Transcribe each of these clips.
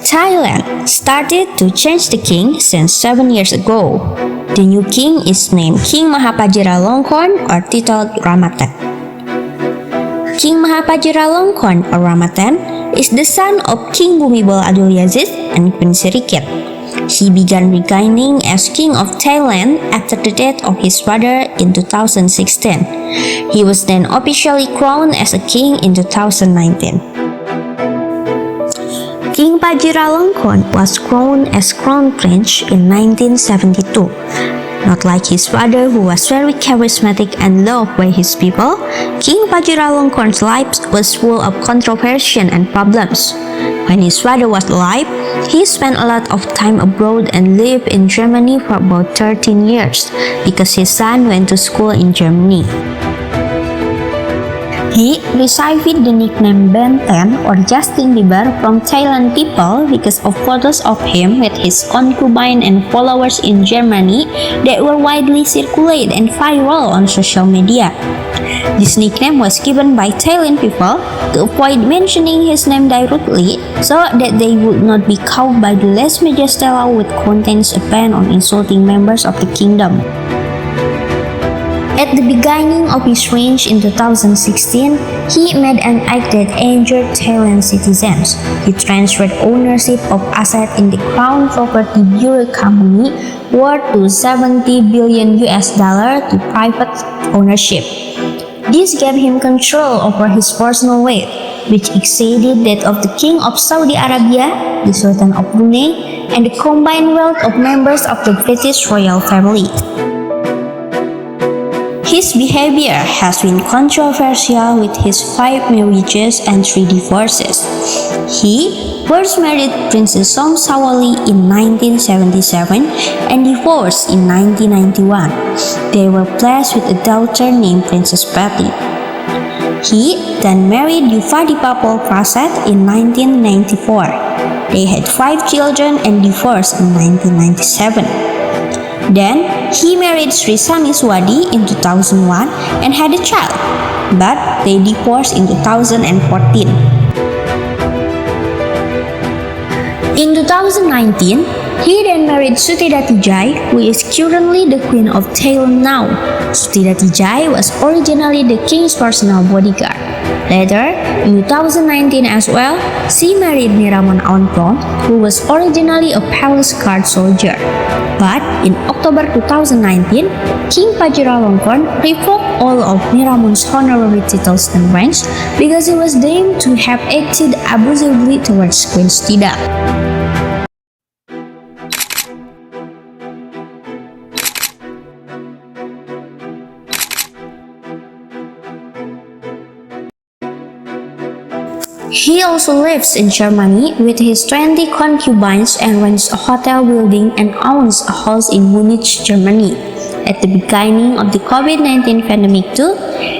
Thailand started to change the king since 7 years ago. The new king is named King Mahapajiralongkorn or titled Ramadhan. King Mahapajiralongkorn or Ramadhan is the son of King Bhumibol Adulyaziz and Queen Sirikit. He began regaining as king of Thailand after the death of his father in 2016. He was then officially crowned as a king in 2019. King Vajiralongkorn was crowned as crown prince in 1972. Not like his father, who was very charismatic and loved by his people, King Vajiralongkorn's life was full of controversion and problems. When his father was alive, he spent a lot of time abroad and lived in Germany for about 13 years because his son went to school in Germany. He received the nickname Ben 10 or Justin Bieber from Thailand people because of photos of him with his concubine and followers in Germany that were widely circulated and viral on social media. This nickname was given by Thailand people to avoid mentioning his name directly so that they would not be caught by the lèse-majesté law which contains a ban on insulting members of the kingdom. At the beginning of his reign in 2016, he made an act that injured Thailand citizens. He transferred ownership of assets in the Crown Property Bureau company worth to $70 billion to private ownership. This gave him control over his personal wealth, which exceeded that of the King of Saudi Arabia, the Sultan of Brunei, and the combined wealth of members of the British royal family. His behavior has been controversial with his 5 marriages and 3 divorces. He first married Princess Somsawati in 1977 and divorced in 1991. They were blessed with a daughter named Princess Patty. He then married Yuvadi Papal Prasad in 1994. They had 5 children and divorced in 1997. Then, he married Sri Saniswadi in 2001 and had a child, but they divorced in 2014. In 2019, he then married Sutidati Jai, who is currently the Queen of Thailand now. Sutidati Jai was originally the king's personal bodyguard. Later, in 2019 as well, she married Niraman Onprom, who was originally a palace guard soldier. But in October 2019, King Vajiralongkorn revoked all of Niraman's honorary titles and ranks because he was deemed to have acted abusively towards Queen Sitida. He also lives in Germany with his 20 concubines and rents a hotel building and owns a house in Munich, Germany. At the beginning of the COVID-19 pandemic too,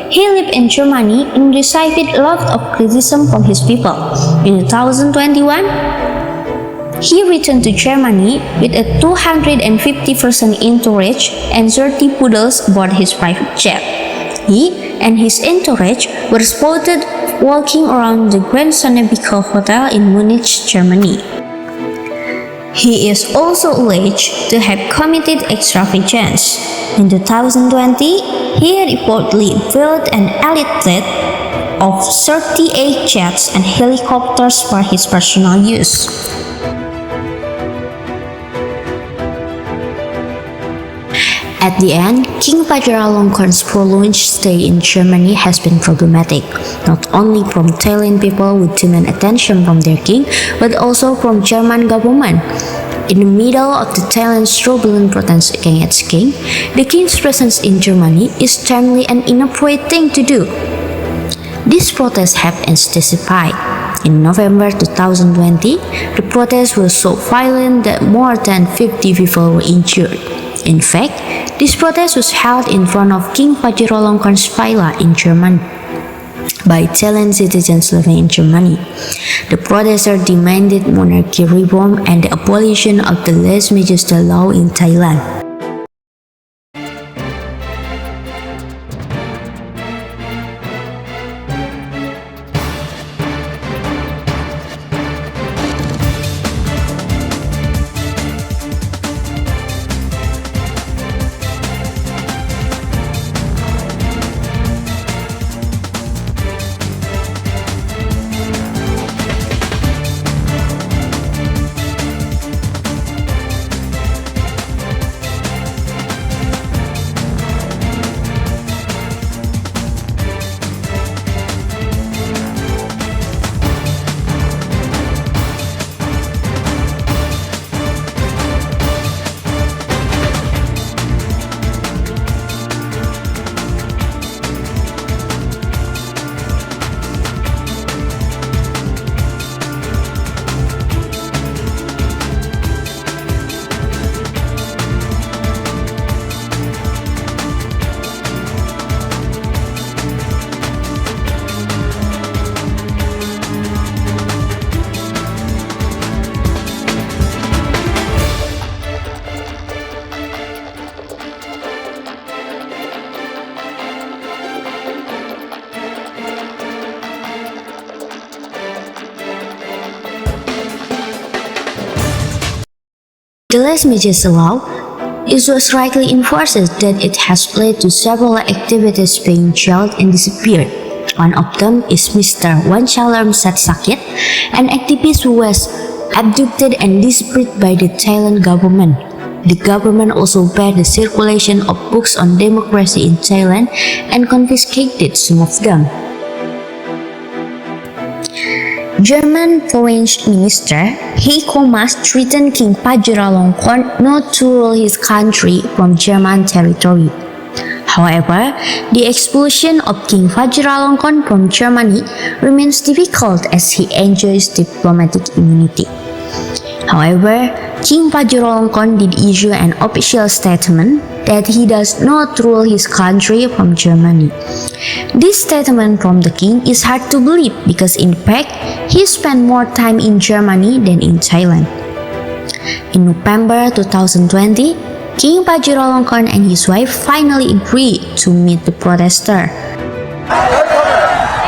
he lived in Germany and received a lot of criticism from his people. In 2021, he returned to Germany with a 250% entourage and 30 poodles aboard his private jet. He and his entourage were spotted walking around the Grand Sonnebico Hotel in Munich, Germany. He is also alleged to have committed extravagance. In 2020, he reportedly built an elite fleet of 38 jets and helicopters for his personal use. At the end, King Vajiralongkorn's prolonged stay in Germany has been problematic, not only from Thailand people who demand attention from their king, but also from German government. In the middle of the Thailand's turbulent protests against its king, the king's presence in Germany is certainly an inappropriate thing to do. These protests have intensified. In November 2020, the protests were so violent that more than 50 people were injured. In fact, this protest was held in front of King Vajiralongkorn's villa in Germany by Thailand citizens living in Germany. The protesters demanded monarchy reform and the abolition of the lèse-majesté law in Thailand. The less measures allowed, it was rightly enforced that it has led to several activities being jailed and disappeared. One of them is Mr. Wanchalerm Satsakit, an activist who was abducted and disappeared by the Thailand government. The government also banned the circulation of books on democracy in Thailand and confiscated some of them. German Foreign Minister Heiko Maas threatened King Vajiralongkorn not to rule his country from German territory. However, the expulsion of King Vajiralongkorn from Germany remains difficult as he enjoys diplomatic immunity. However, King Vajiralongkorn did issue an official statement that he does not rule his country from Germany. This statement from the king is hard to believe because in fact, he spent more time in Germany than in Thailand. In November 2020, King Vajiralongkorn and his wife finally agreed to meet the protester.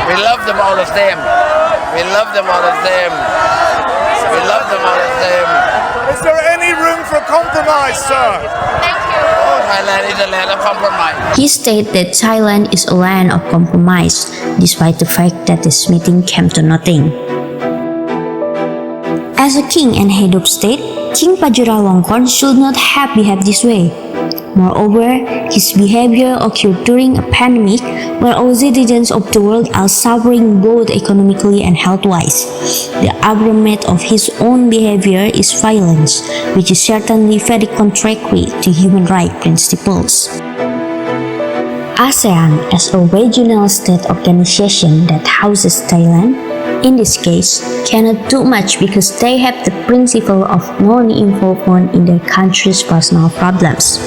We love them all the same. We love them all the same. We love them all the same. Is there any room for compromise, sir? Oh, Thailand is a land of compromise. He stated that Thailand is a land of compromise, despite the fact that this meeting came to nothing. As a king and head of state, King Vajiralongkorn should not have behaved this way. Moreover, his behavior occurred during a pandemic where all citizens of the world are suffering both economically and health-wise. The argument of his own behavior is violence, which is certainly very contrary to human rights principles. ASEAN, as a regional state organization that houses Thailand, in this case, cannot do much because they have the principle of non-involvement in their country's personal problems.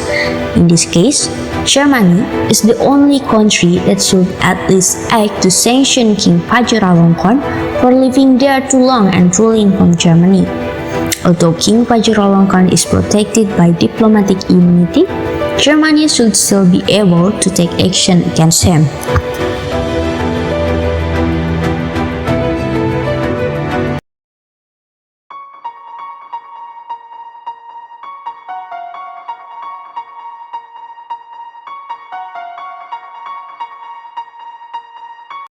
In this case, Germany is the only country that should at least act to sanction King Vajiralongkorn for living there too long and ruling from Germany. Although King Vajiralongkorn is protected by diplomatic immunity, Germany should still be able to take action against him.